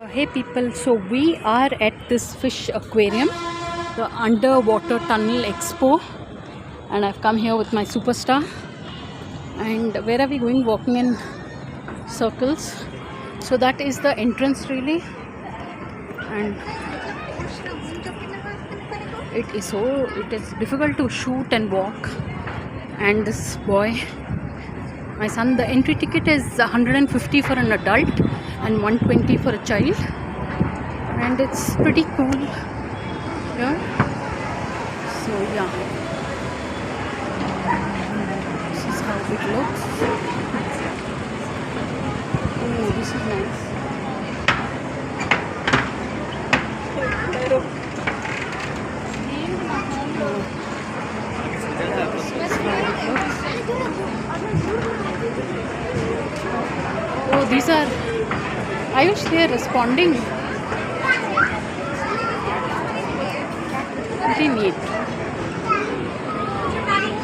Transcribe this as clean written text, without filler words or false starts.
Hey people, so we are at this fish aquarium, the underwater tunnel expo, and I've come here with my superstar. And where are we going? Walking in circles. So that is the entrance really, and it is difficult to shoot and walk. And this boy, my son, the entry ticket is 150 for an adult and 120 for a child, and it's pretty cool here. So yeah, this is how it looks. Oh, this is nice. Oh, these are Ayush, they are responding. Pretty neat.